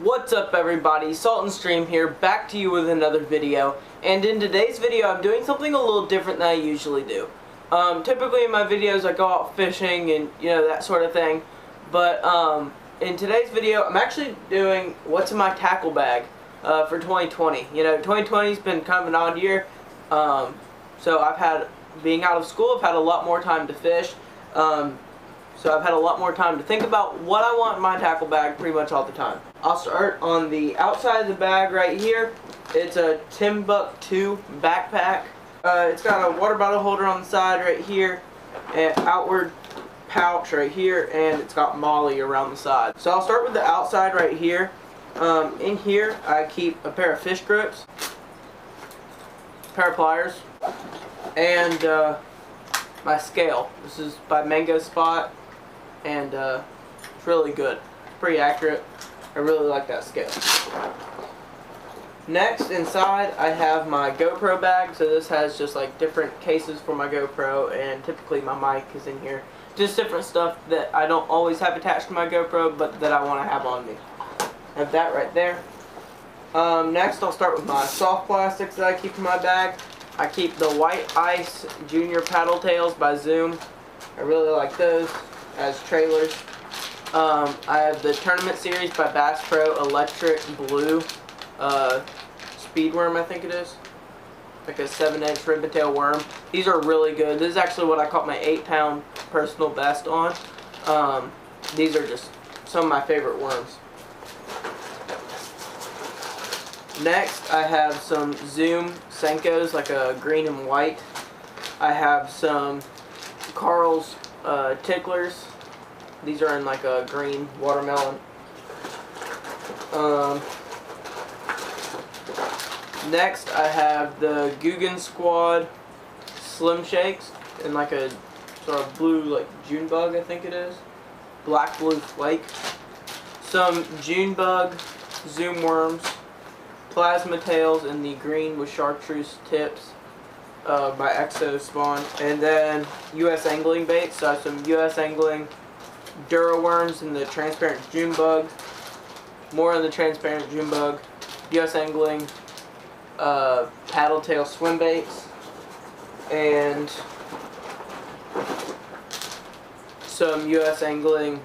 What's up everybody, Salt&Stream here, back to you with another video. And in today's video I'm doing something a little different than I usually do. Typically in my videos I go out fishing and that sort of thing. But in today's video I'm actually doing what's in my tackle bag for 2020. 2020's been kind of an odd year. So being out of school, I've had a lot more time to fish. So I've had a lot more time to think about what I want in my tackle bag pretty much all the time. I'll start on the outside of the bag right here. It's a Timbuktu backpack. It's got a water bottle holder on the side right here, and outward pouch right here, and it's got Molly around the side. So I'll start with the outside right here. In here I keep a pair of fish grips, a pair of pliers, and my scale. This is by Mango Spot, and it's really good. Pretty accurate. I really like that scale. Next, inside I have my GoPro bag. So this has just like different cases for my GoPro, and typically my mic is in here. Just different stuff that I don't always have attached to my GoPro, but that I want to have on me. I have that right there. Next, I'll start with my soft plastics that I keep in my bag. I keep the White Ice Junior Paddle Tails by Zoom. I really like those as trailers. I have the Tournament Series by Bass Pro Electric Blue Speed Worm, I think it is. Like a 7-inch ribbon-tail worm. These are really good. This is actually what I caught my 8-pound personal best on. These are just some of my favorite worms. Next, I have some Zoom Senkos, like a green and white. I have some Carl's Ticklers. These are in like a green watermelon. Next, I have the Guggen Squad Slim Shakes in like a sort of blue, like June bug, I think it is. Black blue flake. Some June bug Zoom worms. Plasma tails in the green with chartreuse tips by Exo Spawn. And then U.S. Angling baits. So I have some U.S. Angling Dura worms in the transparent June bug. More in the transparent June bug. U.S. Angling paddle tail swim baits. And some U.S. Angling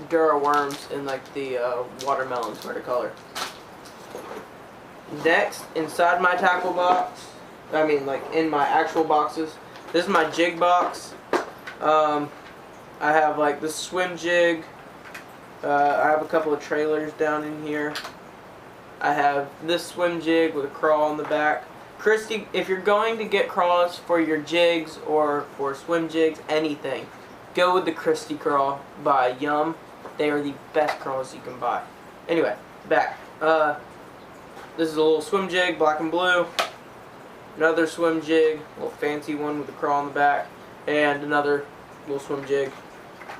Dura worms in like the watermelon sort of color. Next, inside my tackle box, like in my actual boxes, this is my jig box. I have like the swim jig. I have a couple of trailers down in here. I have this swim jig with a crawl on the back. Christy, if you're going to get crawls for your jigs or for swim jigs, anything, go with the Christy crawl by Yum. They are the best crawls you can buy. Anyway, back. This is a little swim jig, black and blue. Another swim jig, a little fancy one with a crawl on the back. And another little swim jig.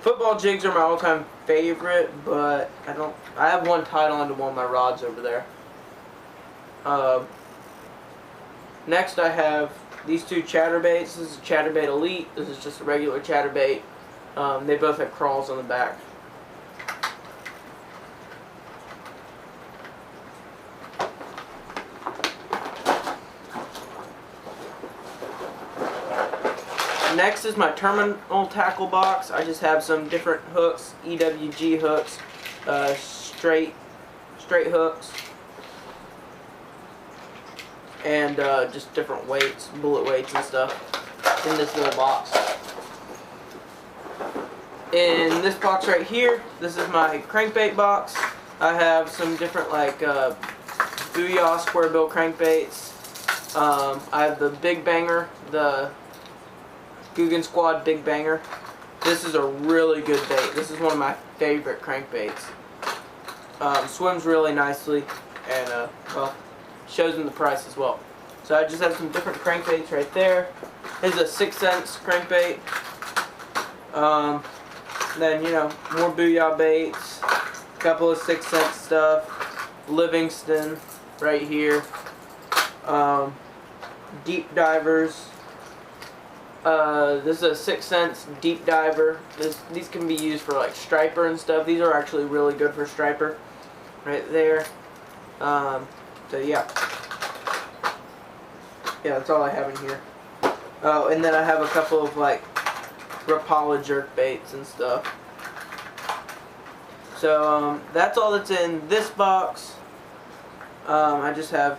Football jigs are my all-time favorite, but I have one tied onto one of my rods over there. Next I have these two chatterbaits. This is a chatterbait elite. This is just a regular chatterbait. They both have crawls on the back. Next is my terminal tackle box. I just have some different hooks, EWG hooks, straight hooks, and just different weights, bullet weights and stuff in this little box. In this box right here, this is my crankbait box. I have some different like Booyah square bill crankbaits. I have the Big Banger, the Guggen Squad Big Banger. This is a really good bait. This is one of my favorite crankbaits. Swims really nicely, and well, shows in the price as well. So I just have some different crankbaits right there. This is a 6 cents crankbait. Then more Booyah baits. A couple of 6 cent stuff. Livingston right here. Deep divers. This is a 6 cents deep diver. These can be used for like striper and stuff. These are actually really good for striper. right there. So yeah, that's all I have in here. Oh, and then I have a couple of like Rapala jerk baits and stuff. So that's all that's in this box. I just have,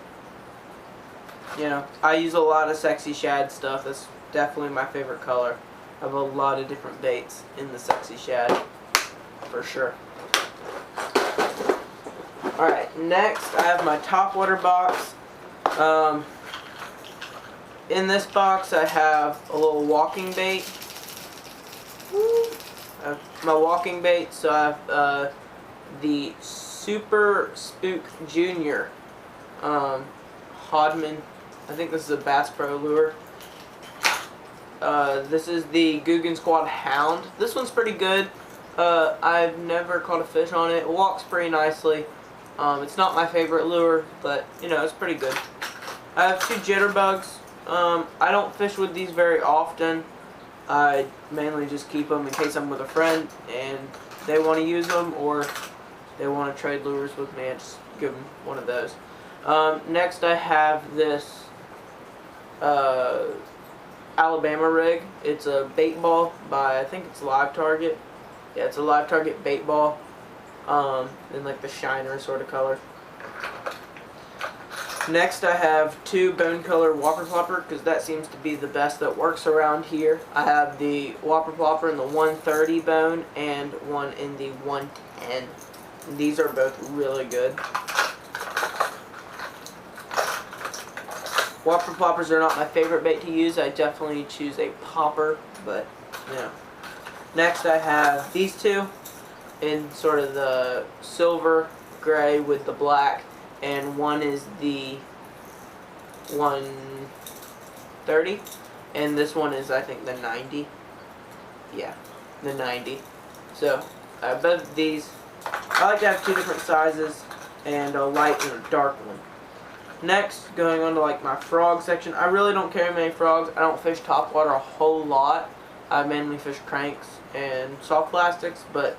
I use a lot of Sexy Shad stuff. That's definitely my favorite color. I have a lot of different baits in the Sexy Shad, for sure. Alright, next I have my topwater box. In this box I have a little walking bait. I have my walking bait, so I have the Super Spook Junior Hodman. I think this is a Bass Pro lure. This is the Guggen Squad Hound. This one's pretty good. I've never caught a fish on it. It walks pretty nicely. It's not my favorite lure, but it's pretty good. I have 2 jitterbugs. I don't fish with these very often. I mainly just keep them in case I'm with a friend and they want to use them, or they want to trade lures with me. I just give them one of those. Next I have this Alabama rig. It's a bait ball by, I think it's Live Target. Yeah, it's a Live Target bait ball. In like the shiner sort of color. Next I have 2 bone color Whopper Plopper, because that seems to be the best that works around here. I have the Whopper Plopper in the 130 bone and one in the 110. These are both really good. Whopper Ploppers are not my favorite bait to use. I definitely choose a popper, but Next I have these 2 in sort of the silver gray with the black, and one is the 130 and this one is, I think, the 90. Yeah, the 90. So both of these, I like to have 2 different sizes, and a light and a dark one. Next, going on to like my frog section. I really don't carry many frogs. I don't fish topwater a whole lot. I mainly fish cranks and soft plastics, but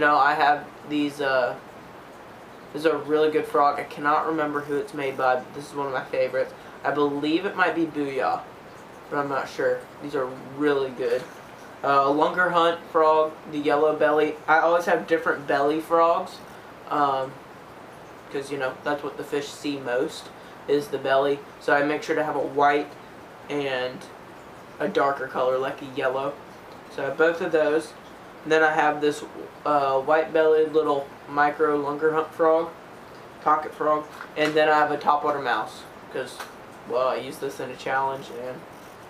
I have these, this is a really good frog. I cannot remember who it's made by, but this is one of my favorites. I believe it might be Booyah, but I'm not sure. These are really good. Lunker Hunt frog, the yellow belly. I always have different belly frogs, because, that's what the fish see most, is the belly. So I make sure to have a white and a darker color, like a yellow. So I have both of those. And then I have this white-bellied little micro Lunker Hunt frog, pocket frog, and then I have a topwater mouse, because, well, I used this in a challenge and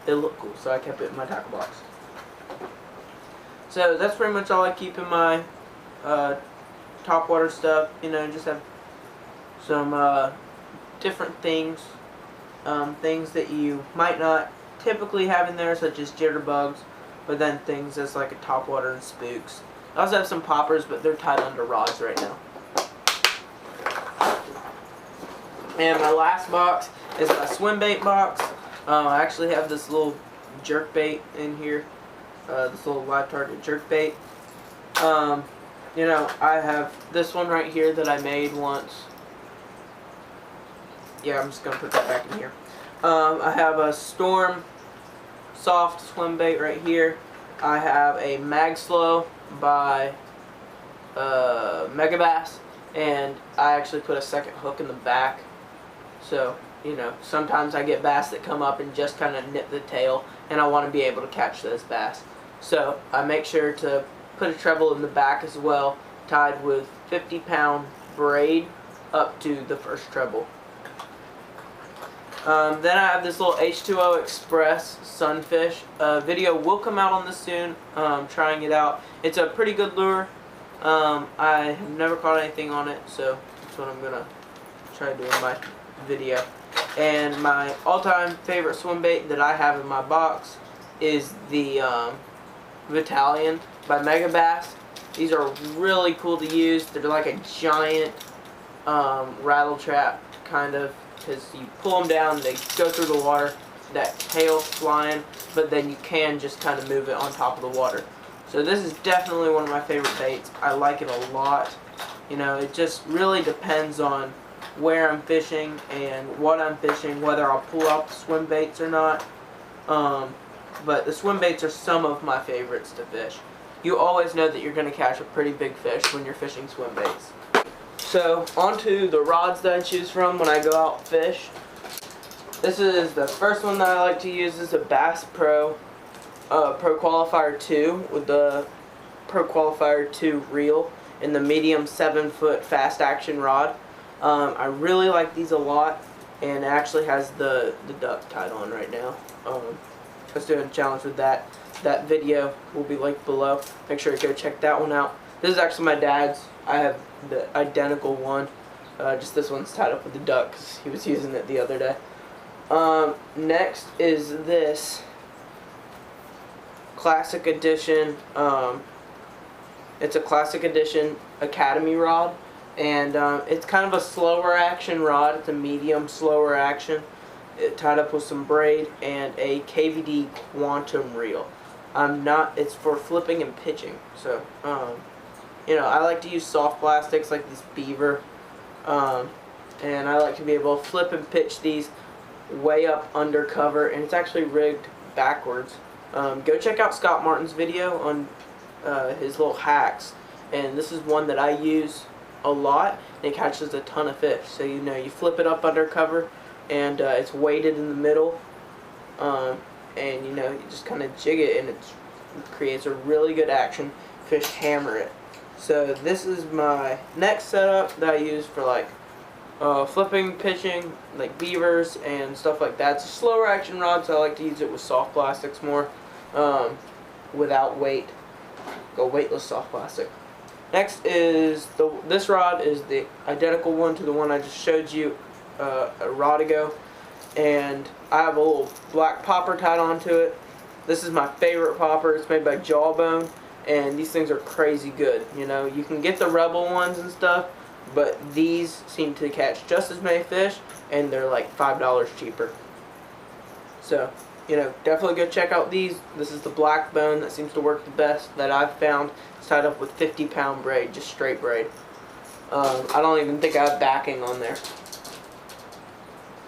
it looked cool, so I kept it in my tackle box. So that's pretty much all I keep in my topwater stuff. Just have some different things, things that you might not typically have in there, such as jitterbugs, but then things as like a topwater and spooks. I also have some poppers, but they're tied under rods right now. And my last box is my swim bait box. I actually have this little jerk bait in here, this little Live Target jerk bait. I have this one right here that I made once. Yeah, I'm just gonna put that back in here. I have a Storm soft swim bait right here. I have a Mag Slow by Megabass, and I actually put a second hook in the back. So, sometimes I get bass that come up and just kind of nip the tail, and I want to be able to catch those bass. So I make sure to put a treble in the back as well, tied with 50-pound braid up to the first treble. Then I have this little H2O Express sunfish. Video will come out on this soon. Trying it out. It's a pretty good lure. I have never caught anything on it, so that's what I'm gonna try to do in my video. And my all-time favorite swim bait that I have in my box is the Vitalian by Megabass. These are really cool to use. They're like a giant rattle trap, kind of, because you pull them down, they go through the water, that tail's flying, but then you can just kind of move it on top of the water. So this is definitely one of my favorite baits. I like it a lot. You know, it just really depends on where I'm fishing and what I'm fishing, whether I'll pull out the swim baits or not. But the swim baits are some of my favorites to fish. You always know that you're going to catch a pretty big fish when you're fishing swim baits. So, onto the rods that I choose from when I go out fish. This is the first one that I like to use. Is a Bass Pro Pro Qualifier 2 with the Pro Qualifier 2 reel and the medium 7-foot fast action rod. I really like these a lot, and it actually has the duck tied on right now. I was doing a challenge with that. That video will be linked below. Make sure to go check that one out. This is actually my dad's. I have the identical one. Just this one's tied up with the duck because he was using it the other day. Next is this Classic Edition. It's a Classic Edition Academy rod, and it's kind of a slower action rod. It's a medium slower action. Tied up with some braid and a KVD Quantum reel. It's for flipping and pitching. So, you know, I like to use soft plastics like this beaver, and I like to be able to flip and pitch these way up under cover, and it's actually rigged backwards. Go check out Scott Martin's video on his little hacks, and this is one that I use a lot, and it catches a ton of fish. So, you know, you flip it up under cover, and it's weighted in the middle, and you know, you just kind of jig it, and it creates a really good action. Fish hammer it. So this is my next setup that I use for like flipping, pitching, like beavers and stuff like that. It's a slower action rod, so I like to use it with soft plastics more, without weight. Go weightless soft plastic. Next is this rod is the identical one to the one I just showed you a rod ago, and I have a little black popper tied onto it. This is my favorite popper. It's made by Jawbone, and these things are crazy good. You know, you can get the Rebel ones and stuff, but these seem to catch just as many fish, and they're like $5 cheaper. So, you know, definitely go check out these. This is the black bone that seems to work the best that I've found. It's tied up with 50-pound braid, just straight braid. I don't even think I have backing on there.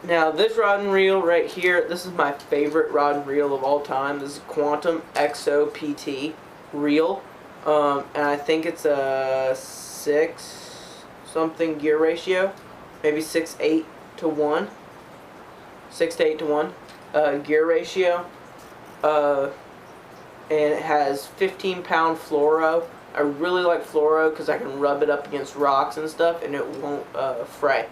Now, this rod and reel right here, this is my favorite rod and reel of all time. This is Quantum XO PT reel, and I think it's a 6-something gear ratio, maybe 6:8 to 1, 6 to 8 to 1 gear ratio, and it has 15-pound fluoro. I really like fluoro because I can rub it up against rocks and stuff, and it won't fray.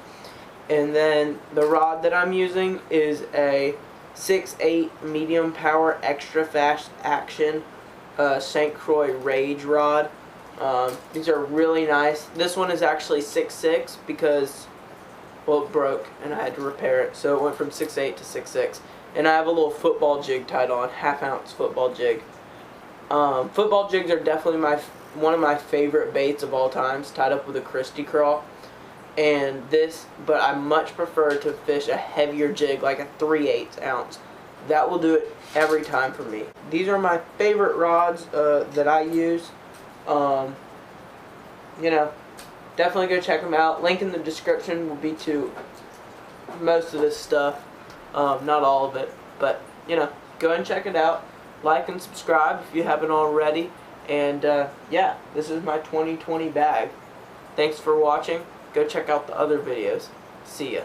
And then the rod that I'm using is a 6/8 medium power extra fast action St. Croix Rage rod. These are really nice. This one is actually 6/6 because, well, it broke and I had to repair it, so it went from 6/8 to 6/6. And I have a little football jig tied on, half-ounce football jig. Football jigs are definitely one of my favorite baits of all time. It's tied up with a Christie crawl. But I much prefer to fish a heavier jig, like a 3/8 ounce. That will do it every time for me. These are my favorite rods that I use. You know, definitely go check them out. Link in the description will be to most of this stuff. Not all of it, but you know, go and check it out. Like and subscribe if you haven't already. And yeah, this is my 2020 bag. Thanks for watching. Go check out the other videos. See ya.